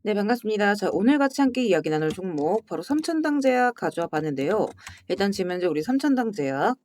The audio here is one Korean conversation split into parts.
네, 반갑습니다. 자, 오늘 같이 함께 이야기 나눌 종목 바로 삼천당제약 가져와 봤는데요. 일단 지금 현재 우리 삼천당제약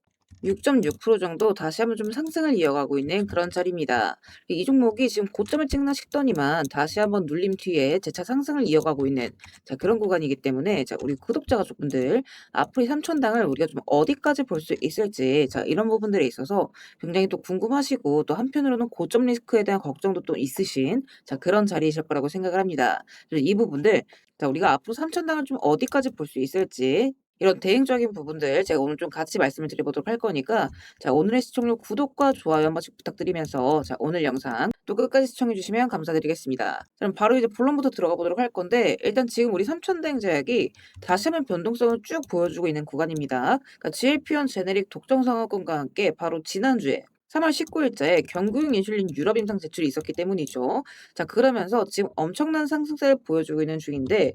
6.6% 정도 다시 한번 좀 상승을 이어가고 있는 그런 자리입니다. 이 종목이 지금 고점을 찍나 싶더니만 다시 한번 눌림 뒤에 재차 상승을 이어가고 있는 그런 구간이기 때문에 우리 구독자 가족분들 앞으로 이 삼천당을 우리가 좀 어디까지 볼 수 있을지 이런 부분들에 있어서 굉장히 또 궁금하시고 또 한편으로는 고점 리스크에 대한 걱정도 또 있으신 그런 자리이실 거라고 생각을 합니다. 그래서 이 부분들 우리가 앞으로 삼천당을 좀 어디까지 볼 수 있을지 이런 대응적인 부분들 제가 오늘 좀 같이 말씀을 드려보도록 할 거니까 오늘의 시청률 구독과 좋아요 한 번씩 부탁드리면서 오늘 영상 또 끝까지 시청해 주시면 감사드리겠습니다. 그럼 바로 이제 본론부터 들어가 보도록 할 건데 일단 지금 우리 삼천당 제약이 다시 한번 변동성을 쭉 보여주고 있는 구간입니다. 그러니까 GLP-1 제네릭 독점 상호권과 함께 바로 지난주에 3월 19일자에 경구용 인슐린 유럽 임상 제출이 있었기 때문이죠. 그러면서 지금 엄청난 상승세를 보여주고 있는 중인데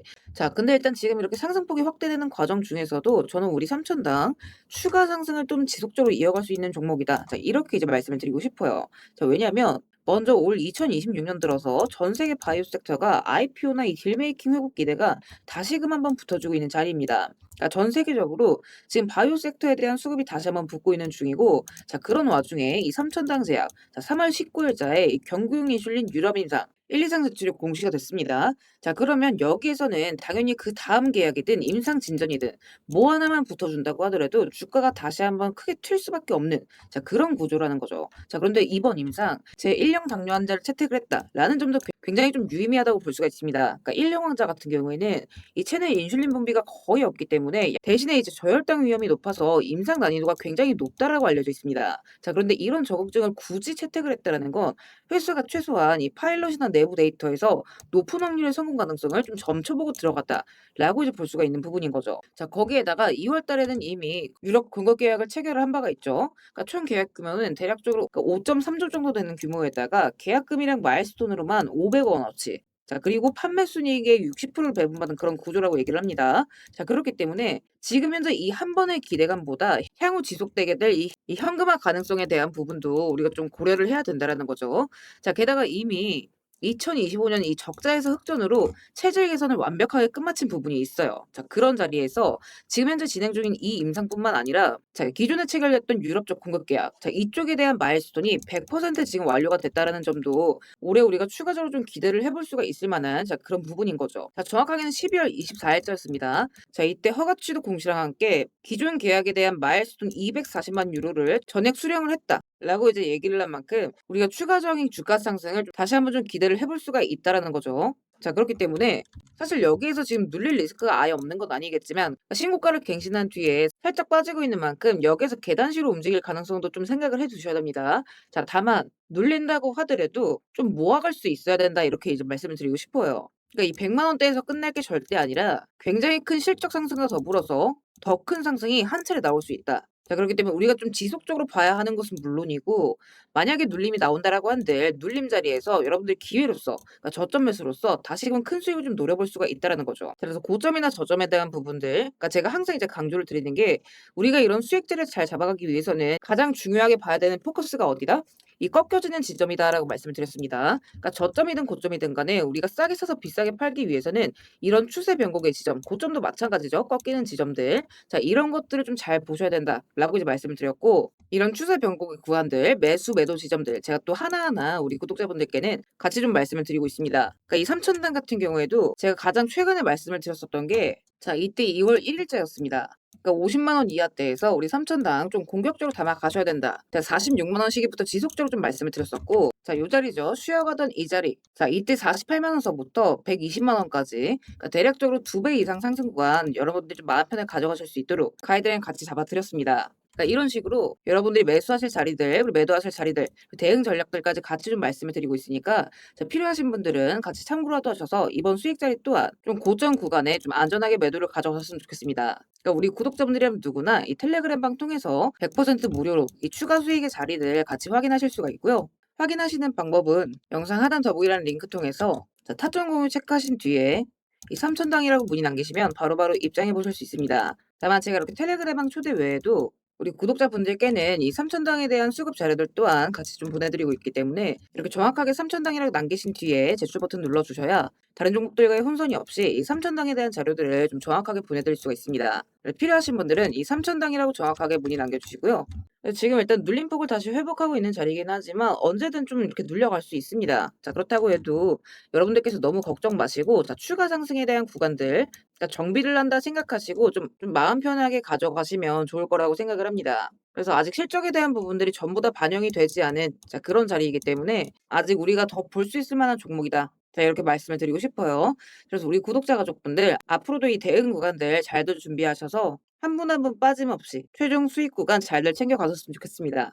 근데 일단 지금 이렇게 상승폭이 확대되는 과정 중에서도 저는 우리 삼천당 추가 상승을 좀 지속적으로 이어갈 수 있는 종목이다. 이렇게 이제 말씀을 드리고 싶어요. 왜냐면 먼저 올 2026년 들어서 전 세계 바이오 섹터가 IPO나 이 딜메이킹 회복 기대가 다시금 한번 붙어주고 있는 자리입니다. 그러니까 전 세계적으로 지금 바이오 섹터에 대한 수급이 다시 한번 붙고 있는 중이고 그런 와중에 이 삼천당 제약 3월 19일자에 이 경구용 인슐린 유럽 임상 1, 2상 제출이 공시가 됐습니다. 그러면 여기에서는 당연히 그다음 계약이든 임상 진전이든 뭐 하나만 붙어준다고 하더라도 주가가 다시 한번 크게 튈 수밖에 없는 그런 구조라는 거죠. 그런데 이번 임상 제1형 당뇨 환자를 채택을 했다라는 점도 굉장히 좀 유의미하다고 볼 수가 있습니다. 그러니까 1형 환자 같은 경우에는 이 체내 인슐린 분비가 거의 없기 때문에 대신에 이제 저혈당 위험이 높아서 임상 난이도가 굉장히 높다라고 알려져 있습니다. 그런데 이런 저국증을 굳이 채택을 했다라는 건 횟수가 최소한 이 파일럿이나 내부 데이터에서 높은 확률의 성공 가능성을 좀 점쳐보고 들어갔다라고 이제 볼 수가 있는 부분인 거죠. 거기에다가 2월 달에는 이미 유럽 공급 계약을 체결을 한 바가 있죠. 그러니까 총 계약 규모는 대략적으로 5.3조 정도 되는 규모에다가 계약금이랑 마일스톤으로만 500원어치. 그리고 판매 순이익의 60%를 배분받은 그런 구조라고 얘기를 합니다. 그렇기 때문에 지금 현재 이 한 번의 기대감보다 향후 지속되게 될 이 현금화 가능성에 대한 부분도 우리가 좀 고려를 해야 된다라는 거죠. 게다가 이미 2025년 이 적자에서 흑전으로 체질 개선을 완벽하게 끝마친 부분이 있어요. 그런 자리에서 지금 현재 진행 중인 이 임상뿐만 아니라 기존에 체결됐던 유럽 쪽 공급 계약 이쪽에 대한 마일스톤이 100% 지금 완료가 됐다라는 점도 올해 우리가 추가적으로 좀 기대를 해볼 수가 있을 만한 그런 부분인 거죠. 정확하게는 12월 24일자였습니다. 이때 허가 취득 공시랑 함께 기존 계약에 대한 마일스톤 240만 유로를 전액 수령을 했다. 라고 이제 얘기를 한 만큼 우리가 추가적인 주가 상승을 다시 한번 좀 기대를 해볼 수가 있다라는 거죠. 그렇기 때문에 사실 여기에서 지금 눌릴 리스크가 아예 없는 건 아니겠지만 신고가를 갱신한 뒤에 살짝 빠지고 있는 만큼 여기에서 계단식으로 움직일 가능성도 좀 생각을 해 두셔야 됩니다. 다만 눌린다고 하더라도 좀 모아갈 수 있어야 된다 이렇게 이제 말씀을 드리고 싶어요. 그러니까 이 100만 원대에서 끝날 게 절대 아니라 굉장히 큰 실적 상승과 더불어서 더 큰 상승이 한 차례 나올 수 있다. 그렇기 때문에 우리가 좀 지속적으로 봐야 하는 것은 물론이고 만약에 눌림이 나온다라고 한들 눌림 자리에서 여러분들이 기회로서 그러니까 저점 매수로서 다시금 큰 수익을 좀 노려볼 수가 있다라는 거죠. 그래서 고점이나 저점에 대한 부분들 그러니까 제가 항상 이제 강조를 드리는 게 우리가 이런 수익들을 잘 잡아가기 위해서는 가장 중요하게 봐야 되는 포커스가 어디다? 이 꺾여지는 지점이다라고 말씀을 드렸습니다. 그러니까 저점이든 고점이든 간에 우리가 싸게 사서 비싸게 팔기 위해서는 이런 추세 변곡의 지점, 고점도 마찬가지죠. 꺾이는 지점들. 이런 것들을 좀 잘 보셔야 된다라고 이제 말씀을 드렸고 이런 추세 변곡의 구간들, 매수 매도 지점들 제가 또 하나하나 우리 구독자분들께는 같이 좀 말씀을 드리고 있습니다. 그러니까 이 삼천당 같은 경우에도 제가 가장 최근에 말씀을 드렸었던 게 이때 2월 1일자였습니다. 그러니까 50만 원 이하대에서 우리 삼천당 좀 공격적으로 담아 가셔야 된다. 제가 46만 원 시기부터 지속적으로 좀 말씀을 드렸었고 요 자리죠. 쉬어가던 이 자리. 이때 48만 원서부터 120만 원까지 그러니까 대략적으로 2배 이상 상승 구간 여러분들이 좀 마음 편하게 가져가실 수 있도록 가이드라인 같이 잡아 드렸습니다. 그러니까 이런 식으로 여러분들이 매수하실 자리들, 그리고 매도하실 자리들, 대응 전략들까지 같이 좀 말씀을 드리고 있으니까 필요하신 분들은 같이 참고라도 하셔서 이번 수익 자리 또한 좀 고점 구간에 좀 안전하게 매도를 가져가셨으면 좋겠습니다. 그러니까 우리 구독자분들이라면 누구나 이 텔레그램 방 통해서 100% 무료로 이 추가 수익의 자리들 같이 확인하실 수가 있고요. 확인하시는 방법은 영상 하단 더보기라는 링크 통해서 타점 공유 체크하신 뒤에 이 삼천당이라고 문의 남기시면 바로바로 입장해 보실 수 있습니다. 다만 제가 이렇게 텔레그램방 초대 외에도 우리 구독자분들께는 이 삼천당에 대한 수급 자료들 또한 같이 좀 보내드리고 있기 때문에 이렇게 정확하게 삼천당이라고 남기신 뒤에 제출 버튼 눌러주셔야 다른 종목들과의 혼선이 없이 이 삼천당에 대한 자료들을 좀 정확하게 보내드릴 수가 있습니다. 필요하신 분들은 이 삼천당이라고 정확하게 문의 남겨주시고요. 지금 일단 눌림폭을 다시 회복하고 있는 자리이긴 하지만 언제든 좀 이렇게 눌려갈 수 있습니다. 자, 그렇다고 해도 여러분들께서 너무 걱정 마시고, 자, 추가 상승에 대한 구간들, 그러니까 정비를 한다 생각하시고 좀 마음 편하게 가져가시면 좋을 거라고 생각을 합니다. 그래서 아직 실적에 대한 부분들이 전부 다 반영이 되지 않은, 자, 그런 자리이기 때문에 아직 우리가 더 볼 수 있을 만한 종목이다. 자, 이렇게 말씀을 드리고 싶어요. 그래서 우리 구독자 가족분들 앞으로도 이 대응 구간들 잘들 준비하셔서 한 분 한 분 빠짐없이 최종 수익 구간 잘들 챙겨 가셨으면 좋겠습니다.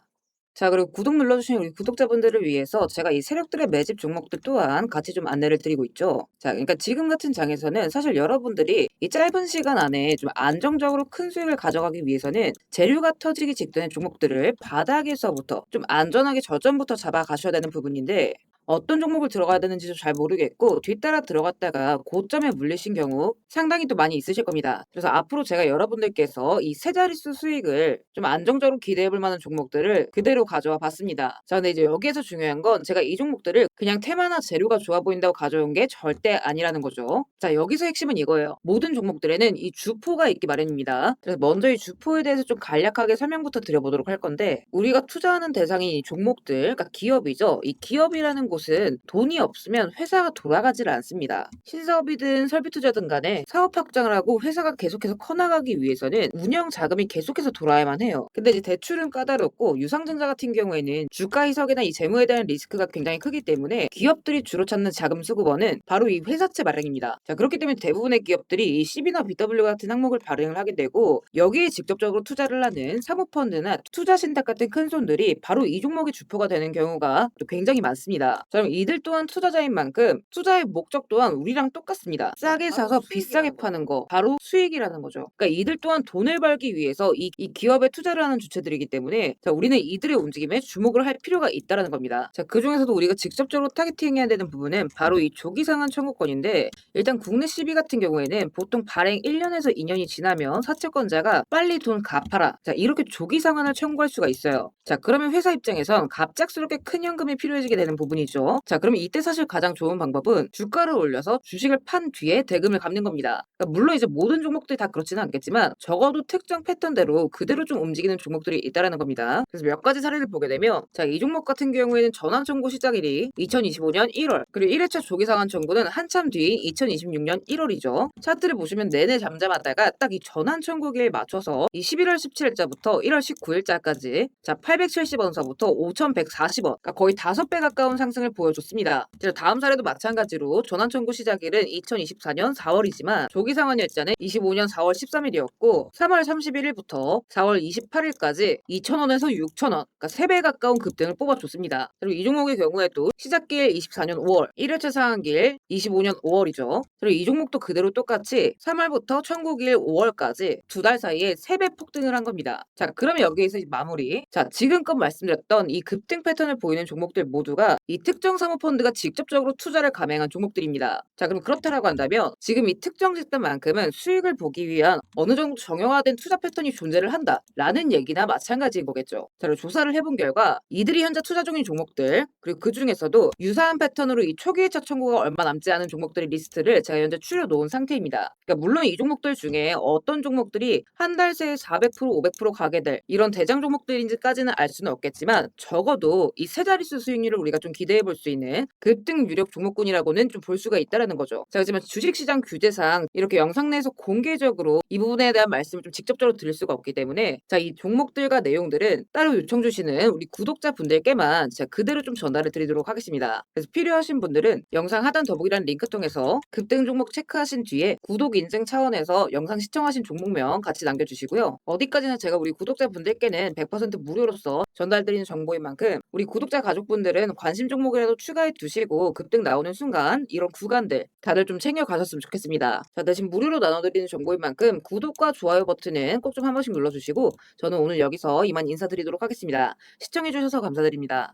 자, 그리고 구독 눌러주신 우리 구독자분들을 위해서 제가 이 세력들의 매집 종목들 또한 같이 좀 안내를 드리고 있죠. 자, 그러니까 지금 같은 장에서는 사실 여러분들이 이 짧은 시간 안에 좀 안정적으로 큰 수익을 가져가기 위해서는 재료가 터지기 직전의 종목들을 바닥에서부터 좀 안전하게 저점부터 잡아 가셔야 되는 부분인데, 어떤 종목을 들어가야 되는지도 잘 모르겠고 뒤따라 들어갔다가 고점에 물리신 경우 상당히 또 많이 있으실 겁니다. 그래서 앞으로 제가 여러분들께서 이 세 자릿수 수익을 좀 안정적으로 기대해 볼 만한 종목들을 그대로 가져와 봤습니다. 자, 근데 이제 여기에서 중요한 건 제가 이 종목들을 그냥 테마나 재료가 좋아 보인다고 가져온 게 절대 아니라는 거죠. 자, 여기서 핵심은 이거예요. 모든 종목들에는 이 주포가 있기 마련입니다. 그래서 먼저 이 주포에 대해서 좀 간략하게 설명부터 드려보도록 할 건데, 우리가 투자하는 대상이 이 종목들, 그러니까 기업이죠. 이 기업이라는 곳은 돈이 없으면 회사가 돌아가질 않습니다. 신사업이든 설비투자든 간에 사업 확장을 하고 회사가 계속해서 커나가기 위해서는 운영 자금이 계속해서 돌아야만 해요. 근데 이제 대출은 까다롭고 유상증자 같은 경우에는 주가 희석이나 이 재무에 대한 리스크가 굉장히 크기 때문에 기업들이 주로 찾는 자금 수급원은 바로 이 회사채 발행입니다. 자, 그렇기 때문에 대부분의 기업들이 이 CB나 BW 같은 항목을 발행을 하게 되고, 여기에 직접적으로 투자를 하는 사모펀드나 투자신탁 같은 큰 손들이 바로 이 종목의 주포가 되는 경우가 또 굉장히 많습니다. 자, 그럼 이들 또한 투자자인 만큼 투자의 목적 또한 우리랑 똑같습니다. 싸게 사서 비싸게 파는 거, 바로 수익이라는 거죠. 그러니까 이들 또한 돈을 벌기 위해서 이 기업에 투자를 하는 주체들이기 때문에, 자, 우리는 이들의 움직임에 주목을 할 필요가 있다라는 겁니다. 자, 그 중에서도 우리가 직접적으로 타겟팅해야 되는 부분은 바로 이 조기상한 청구권인데, 일단 국내 CB 같은 경우에는 보통 발행 1년에서 2년이 지나면 사채권자가 빨리 돈 갚아라, 자, 이렇게 조기 상환을 청구할 수가 있어요. 자, 그러면 회사 입장에선 갑작스럽게 큰 현금이 필요해지게 되는 부분이죠. 자, 그러면 이때 사실 가장 좋은 방법은 주가를 올려서 주식을 판 뒤에 대금을 갚는 겁니다. 그러니까 물론 이제 모든 종목들이 다 그렇지는 않겠지만 적어도 특정 패턴대로 그대로 좀 움직이는 종목들이 있다라는 겁니다. 그래서 몇 가지 사례를 보게 되면, 자, 이 종목 같은 경우에는 전환 청구 시작일이 2025년 1월, 그리고 1회차 조기 상환 청구는 한참 뒤인 2026년 1월이죠. 차트를 보시면 내내 잠잠하다가 딱 이 전환 청구기에 맞춰서 이 11월 17일자부터 1월 19일자까지 자, 870원서부터 5140원, 그러니까 거의 5배 가까운 상승을 보여줬습니다. 다음 사례도 마찬가지로 전환 청구 시작일은 2024년 4월이지만 조기 상환 일자는 25년 4월 13일이었고 3월 31일부터 4월 28일까지 2,000원에서 6,000원, 그러니까 3배 가까운 급등을 뽑아줬습니다. 그리고 이 종목의 경우에도 시작길 24년 5월, 1회차 상한길 25년 5월이죠. 그리고 이 종목도 그대로 똑같이 3월부터 청구길 5월까지 두 달 사이에 3배 폭등을 한 겁니다. 자, 그러면 여기에서 마무리. 자, 지금껏 말씀드렸던 이 급등 패턴을 보이는 종목들 모두가 이 특정 사모펀드가 직접적으로 투자를 감행한 종목들입니다. 자, 그럼 그렇다라고 한다면 지금 이 특정 집단만큼은 수익을 보기 위한 어느 정도 정형화된 투자 패턴이 존재를 한다라는 얘기나 마찬가지인 거겠죠. 자, 그리고 조사를 해본 결과 이들이 현재 투자 중인 종목들, 그리고 그 중에서도 유사한 패턴으로 이 초기 회차 청구가 얼마 남지 않은 종목들의 리스트를 제가 현재 추려놓은 상태입니다. 그러니까 물론 이 종목들 중에 어떤 종목들이 한 달 새에 400%, 500% 가게 될 이런 대장 종목들인지까지는 알 수는 없겠지만, 적어도 이 세 자릿수 수익률을 우리가 좀 기대해 볼 수 있는 급등 유력 종목군이라고는 좀 볼 수가 있다라는 거죠. 자, 하지만 주식시장 규제상 이렇게 영상 내에서 공개적으로 이 부분에 대한 말씀을 좀 직접적으로 드릴 수가 없기 때문에, 자, 이 종목들과 내용들은 따로 요청 주시는 우리 구독자분들께만 제가 그대로 좀 전달을 드리도록 하겠습니다. 그래서 필요하신 분들은 영상 하단 더보기란 링크 통해서 급등 종목 체크하신 뒤에 구독 인증 차원에서 영상 시청하신 종목명 같이 남겨주시고요. 어디까지나 제가 우리 구독자분들께는 100% 무료로서 전달드리는 정보인 만큼 우리 구독자 가족분들은 관심 종목이라도 추가해 두시고 급등 나오는 순간 이런 구간들 다들 좀 챙겨 가셨으면 좋겠습니다. 자, 대신 무료로 나눠드리는 정보인 만큼 구독과 좋아요 버튼은 꼭 좀 한 번씩 눌러주시고, 저는 오늘 여기서 이만 인사드리도록 하겠습니다. 시청해주셔서 감사드립니다.